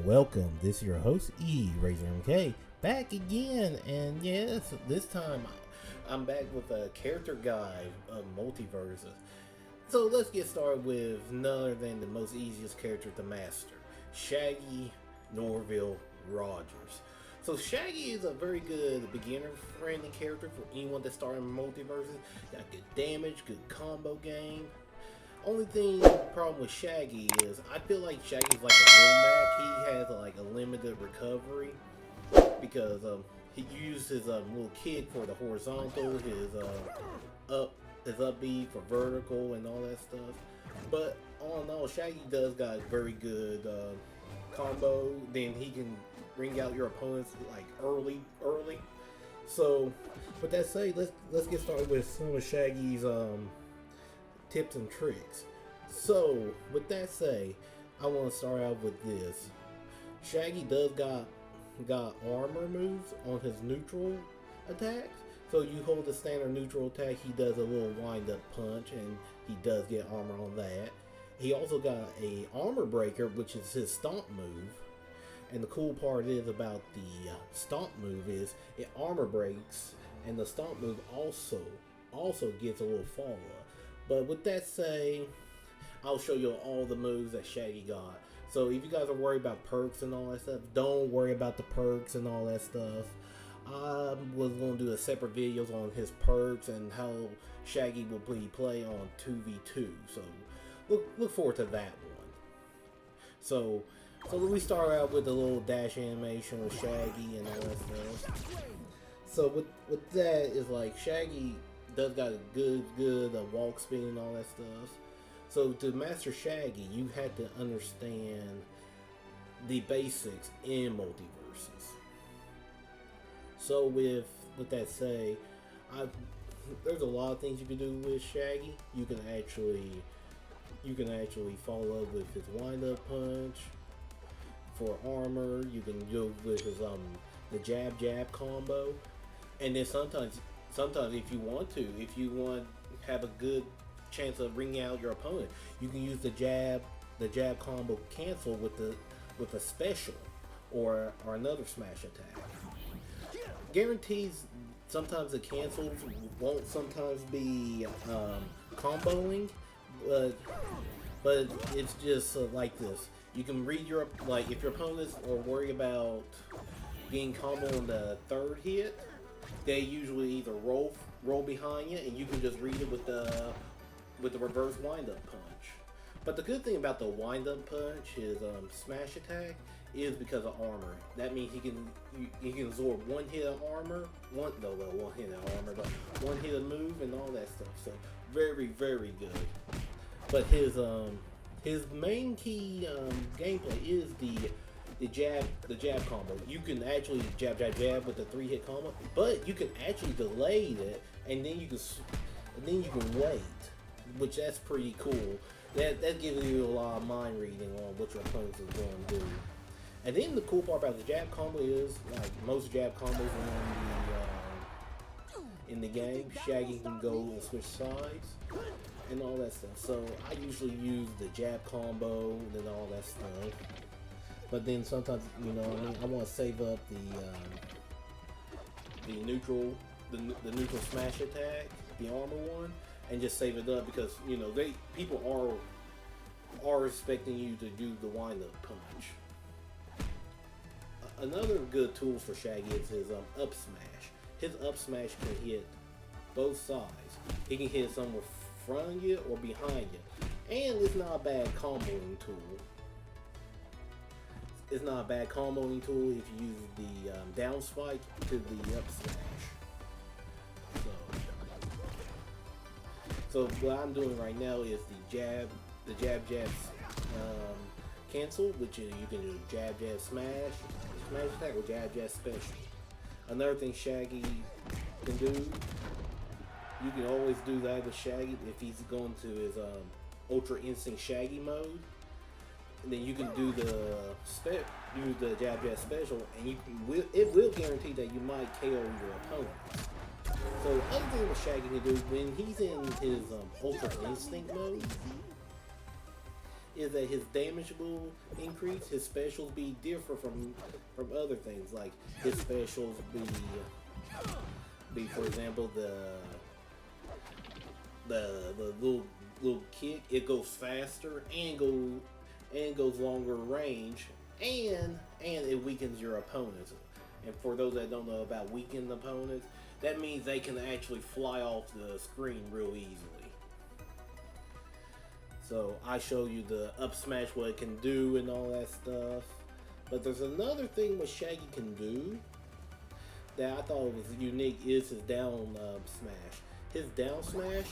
welcome. This is your host Razor MK back again, and yes, this time I'm back with a character guide of multiverses. So let's get started with none other than the most easiest character to master, Shaggy Norville Rogers. So Shaggy is a very good beginner-friendly character for anyone that's starting multiverses. Got good damage, good combo game. Only problem with Shaggy is I feel like Shaggy's like a Mac. He has like a limited recovery because he used his little kick for the horizontal, his up B for vertical and all that stuff. But all in all, Shaggy does got very good combo. Then he can bring out your opponents like early. So with that said, let's get started with some of Shaggy's tips and tricks. So with that say, I want to start out with this. Shaggy does got armor moves on his neutral attacks. So you hold the standard neutral attack, he does a little wind up punch and he does get armor on that. He also got a armor breaker, which is his stomp move. And the cool part is about the stomp move is it armor breaks, and the stomp move also gets a little follow up. But with that say, I'll show you all the moves that Shaggy got. So if you guys are worried about perks and all that stuff, don't worry about the perks and all that stuff. I was going to do a separate videos on his perks and how Shaggy will play on 2v2. So look forward to that one. So we start out with a little dash animation with Shaggy and all that stuff. So with that is like Shaggy does got a good walk speed and all that stuff. So to master Shaggy, you had to understand the basics in multiverses. So with that say, there's a lot of things you can do with Shaggy. You can actually follow up with his wind up punch for armor. You can go with his the jab combo, and then sometimes if you want to have a good chance of bringing out your opponent, you can use the jab combo cancel with a special or another smash attack. Guarantees sometimes the cancels won't sometimes be comboing, but it's just like this. You can read if your opponents are worried about getting combo on the third hit, they usually either roll behind you, and you can just read it with the reverse wind-up punch. But the good thing about the wind-up punch, his smash attack, is because of armor. That means he can absorb one hit of armor, one hit of move and all that stuff. So very, very good. But his main key gameplay is the jab combo. You can actually jab with the 3-hit combo, but you can actually delay it, and then you can wait, which that's pretty cool. That gives you a lot of mind reading on what your opponents is going to do. And then the cool part about the jab combo is, like most jab combos in the game, Shaggy can go and switch sides and all that stuff. So I usually use the jab combo and all that stuff. But then sometimes, I want to save up the neutral smash attack, the armor one, and just save it up because people are expecting you to do the wind up punch. Another good tool for Shaggy is his up smash. His up smash can hit both sides. He can hit somewhere front of you or behind you, and it's not a bad comboing tool. It's not a bad comboing tool if you use the down spike to the up smash. So what I'm doing right now is the jab cancel, which is you can do jab smash attack or jab special. Another thing Shaggy can do, you can always do that with Shaggy if he's going to his Ultra Instinct Shaggy mode. And then you can do the jab special, and it will guarantee that you might KO your opponent. So the other thing that Shaggy can do when he's in his Ultra Instinct mode is that his damage will increase. His specials be different from other things. Like his specials be for example the little kick. It goes faster and goes longer range, and it weakens your opponents. And for those that don't know about weakened opponents, that means they can actually fly off the screen real easily. So I show you the up smash, what it can do and all that stuff. But there's another thing what Shaggy can do that I thought was unique is his down smash. His down smash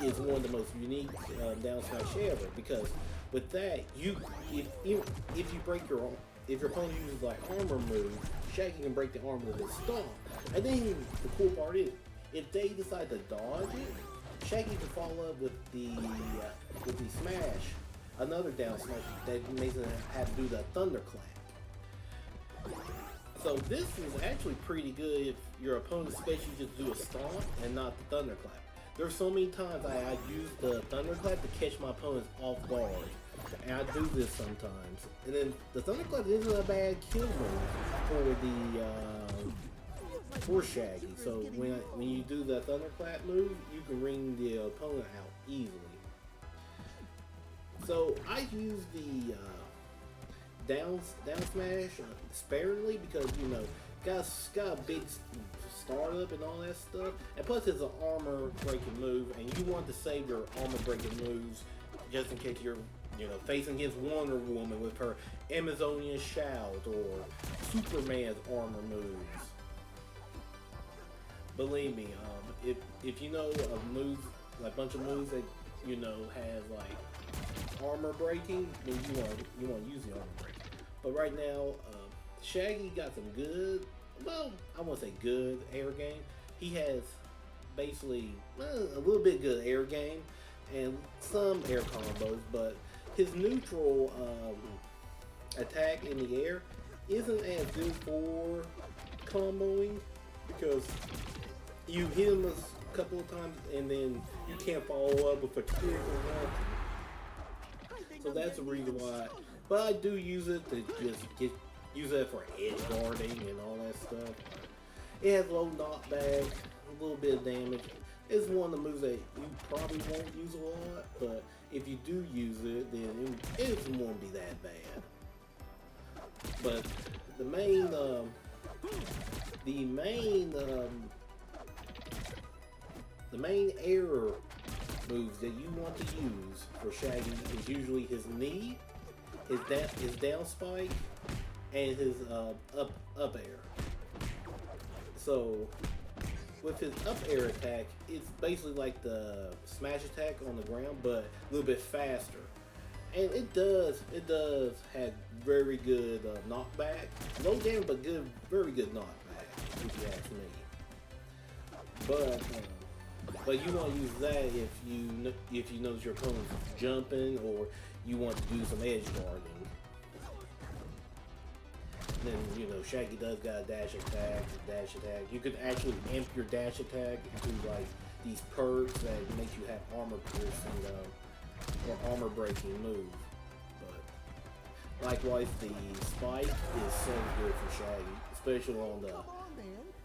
is one of the most unique down smash ever, because with that, if you break your arm, if your opponent uses like armor move, Shaggy can break the armor with his stomp. And then the cool part is, if they decide to dodge it, Shaggy can follow up with the smash, another down smash that makes them have to do the thunderclap. So this is actually pretty good if your opponent especially just do a stomp and not the thunderclap. There's so many times I use the thunderclap to catch my opponents off guard, and I do this sometimes. And then the thunderclap isn't a bad kill move for Shaggy. So when you do the thunderclap move, you can ring the opponent out easily. So I use the down smash sparingly because got a big startup and all that stuff, and plus it's an armor breaking move, and you want to save your armor breaking moves just in case you're facing against Wonder Woman with her Amazonian shout or Superman's armor moves. Believe me, if you know a move, like a bunch of moves that have like armor breaking, then you want to use the armor breaking. But right now, Shaggy got some good, well, I won't say good air game. He has basically a little bit good air game and some air combos, but his neutral attack in the air isn't as good for comboing, because you hit him a couple of times and then you can't follow up with a critical one. So that's the reason why. But I do use it to just use it for edge guarding and all that stuff. It has low knockback, a little bit of damage. It's one of the moves that you probably won't use a lot, but if you do use it, then it won't be that bad. But the main air moves that you want to use for Shaggy is usually his knee, his down spike, and his up air. So with his up air attack, it's basically like the smash attack on the ground, but a little bit faster. And it does have very good knockback, low damage, but very good knockback, if you ask me. But you want to use that if you notice your opponent's jumping or you want to do some edge guarding. Then Shaggy does got a dash attack. You could actually amp your dash attack into like these perks that make you have armor piercing or armor breaking move. But likewise, the spike is so good for Shaggy,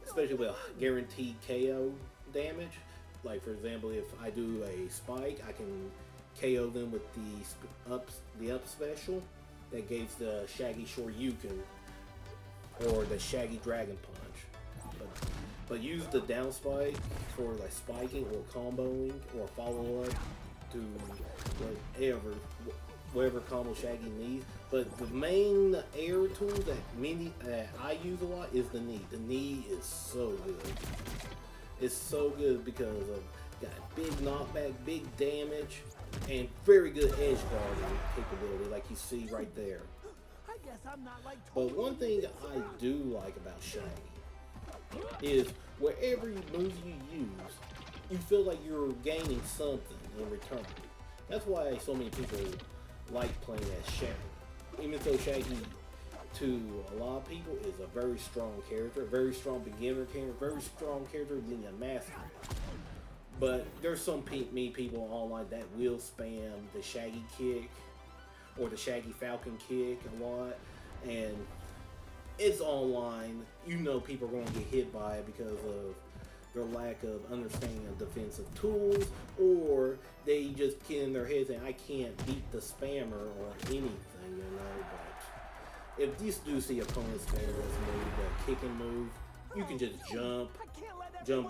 especially with guaranteed KO damage. Like for example, if I do a spike, I can KO them with the up special that gives the Shaggy Shoryuken or the Shaggy Dragon Punch. But use the down spike for like spiking or comboing or follow up to whatever combo Shaggy needs. But the main air tool that I use a lot is the knee. The knee is so good. It's so good because of got big knockback, big damage, and very good edge guarding capability, like you see right there. But one thing I do like about Shaggy is wherever moves you use, you feel like you're gaining something in return. That's why so many people like playing as Shaggy. Even though Shaggy, to a lot of people, is a very strong character, a very strong beginner character, very strong character being a master. But there's many people online that will spam the Shaggy kick or the Shaggy Falcon kick a lot, and it's online. You know people are going to get hit by it because of their lack of understanding of defensive tools, or they just get in their heads and I can't beat the spammer or anything, you know. But if you do see opponents spam this move, the kicking move, you can just jump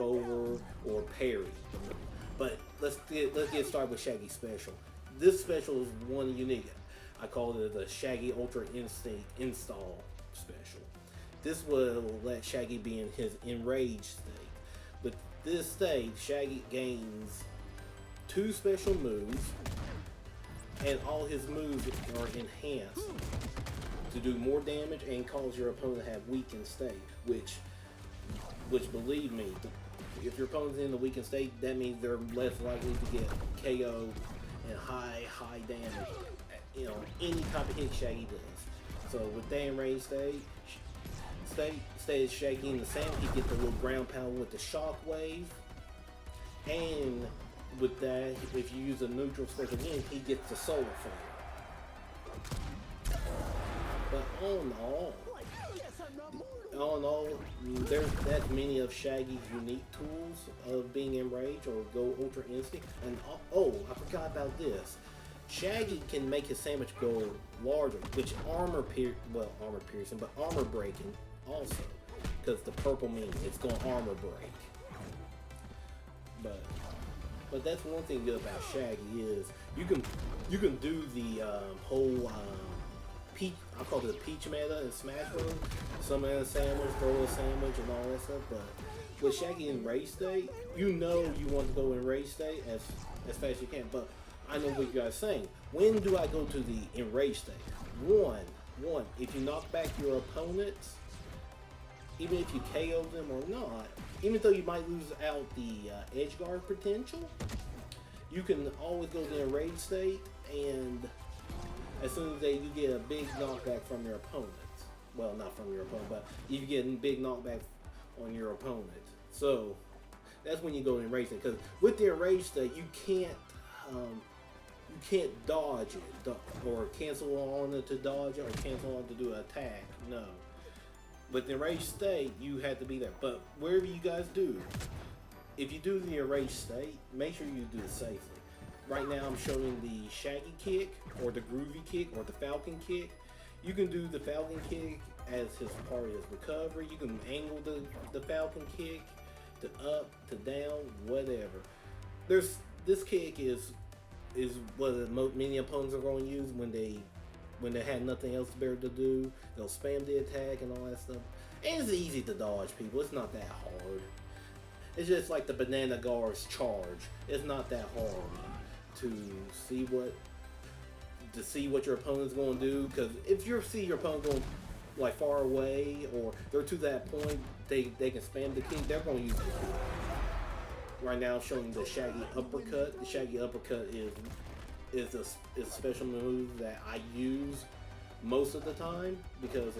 over, or parry. But let's get started with Shaggy's special. This special is one unique. I call it the Shaggy Ultra Instinct Install Special. This will let Shaggy be in his enraged state. With this state, Shaggy gains 2 special moves, and all his moves are enhanced to do more damage and cause your opponent to have weakened state, which believe me, if your opponent's in the weakened state, that means they're less likely to get KO and high damage. You know, any type of hit Shaggy does. So with that enraged state Shaggy in the sand, he gets the little ground pound with the shockwave, and with that, if you use a neutral special again, he gets the solar flare. But all in all, there's that many of Shaggy's unique tools of being enraged or go ultra instinct. And oh, I forgot about this. Shaggy can make his sandwich go larger, which armor piercing, but armor breaking also, because the purple means it's going to armor break. But that's one thing good about Shaggy is you can do the whole peach. I call it the peach meta in Smash Bros. Summon a sandwich, throw a sandwich, and all that stuff. But with Shaggy in rage state, you know you want to go in rage state as fast as you can. But I know what you guys are saying. When do I go to the enraged state? One, if you knock back your opponents, even if you KO them or not, even though you might lose out the edge guard potential, you can always go to the enraged state, and as soon as you get a big knockback from your opponent, well, not from your opponent, but you get a big knockback on your opponent. So that's when you go to enraged state, because with the enraged state, you can't dodge it, or cancel on it to dodge it, or cancel on to do an attack. No. With the enraged state, you have to be there. But wherever you guys do, if you do the enraged state, make sure you do it safely. Right now I'm showing the Shaggy kick, or the groovy kick, or the Falcon kick. You can do the Falcon kick as his part of his recovery. You can angle the Falcon kick to up, to down, whatever. This kick is what many opponents are going to use when they have nothing else better to do. They'll spam the attack and all that stuff. And it's easy to dodge, people. It's not that hard. It's just like the banana guard's charge. It's not that hard to see what your opponent's going to do. Because if you see your opponent going like far away, or they're to that point, they can spam the kick. They're going to use the kick. Right now I'm showing the Shaggy uppercut. The Shaggy uppercut is a special move that I use most of the time because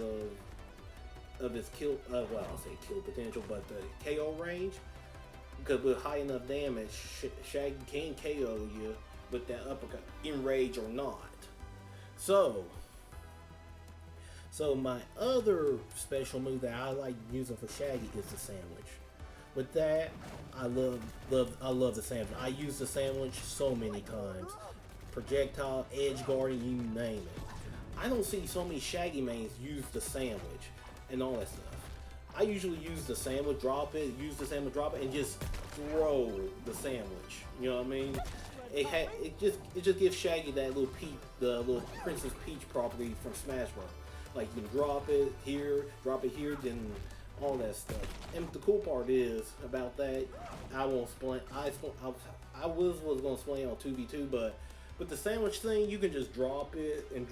of its kill. Well, I'll say kill potential, but the KO range. Because with high enough damage, Shaggy can KO you with that uppercut, enrage or not. So my other special move that I like using for Shaggy is the sandwich. With that, I love the sandwich. I use the sandwich so many times. Projectile, edge guarding, you name it. I don't see so many Shaggy mains use the sandwich and all that stuff. I usually use the sandwich, drop it, and just throw the sandwich. You know what I mean? It just gives Shaggy that little the little Princess Peach property from Smash Bros. Like you can drop it here, then all that stuff. And the cool part is about that, I won't explain. I was gonna explain on 2v2, but with the sandwich thing, you can just drop it, and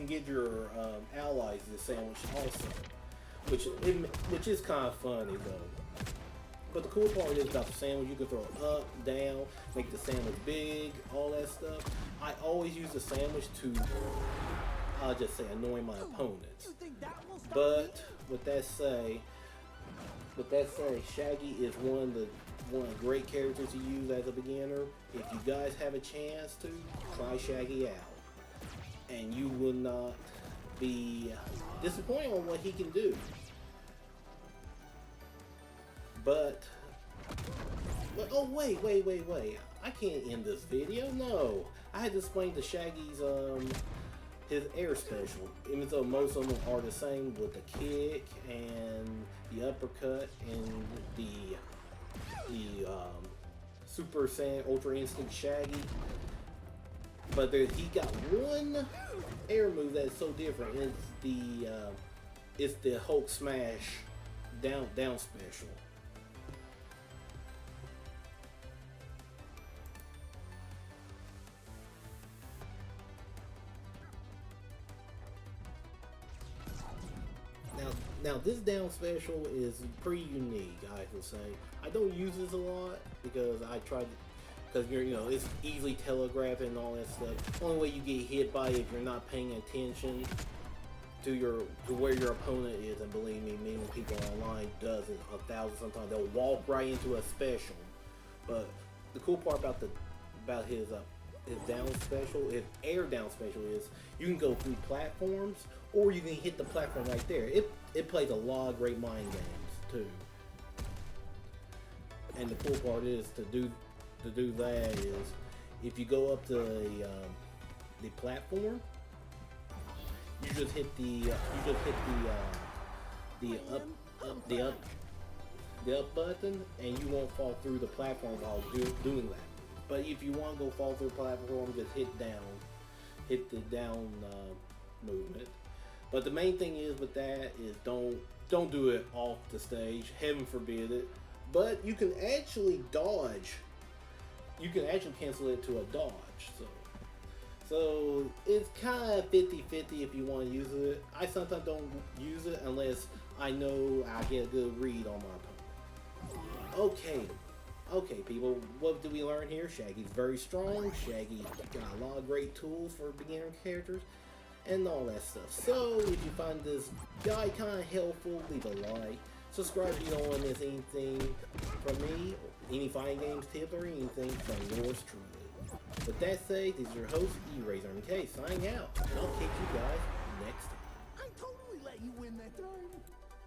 get your allies the sandwich also, which is kind of funny though. But the cool part is about the sandwich, you can throw it up, down, make the sandwich big, all that stuff. I always use the sandwich to, I'll just say, annoy my opponents. But with that say, Shaggy is one one of the great characters to use as a beginner. If you guys have a chance to, try Shaggy out. And you will not be disappointed on what he can do. But oh wait. I can't end this video. No. I had to explain to Shaggy's his air special. Even though most of them are the same with the kick and the uppercut and the Super Saiyan Ultra Instinct Shaggy. But he got one air move that's so different. It's the Hulk Smash down special. Now this down special is pretty unique, I will say. I don't use this a lot because because it's easily telegraphed and all that stuff. Only way you get hit by it if you're not paying attention to where your opponent is, and believe me, many people online does it 1,000 sometimes. They'll walk right into a special. But the cool part about his down special, his air down special, is you can go through platforms or you can hit the platform right there. It plays a lot of great mind games too. And the cool part is to do that is if you go up to the platform, you just hit the up button, and you won't fall through the platform while doing that. But if you want to go fall through the platform, just hit the down movement. But the main thing is with that is don't do it off the stage. Heaven forbid it. But you can actually dodge. You can actually cancel it to a dodge. So it's kind of 50-50 if you want to use it. I sometimes don't use it unless I know I get a good read on my opponent. Okay, people, what did we learn here? Shaggy's very strong. Shaggy got a lot of great tools for beginner characters and all that stuff. So if you find this guy kind of helpful, leave a like. Subscribe if you don't want to miss anything from me, any fighting games tips, or anything from yours truly. With that said, this is your host, ERazer MK, signing out, and I'll catch you guys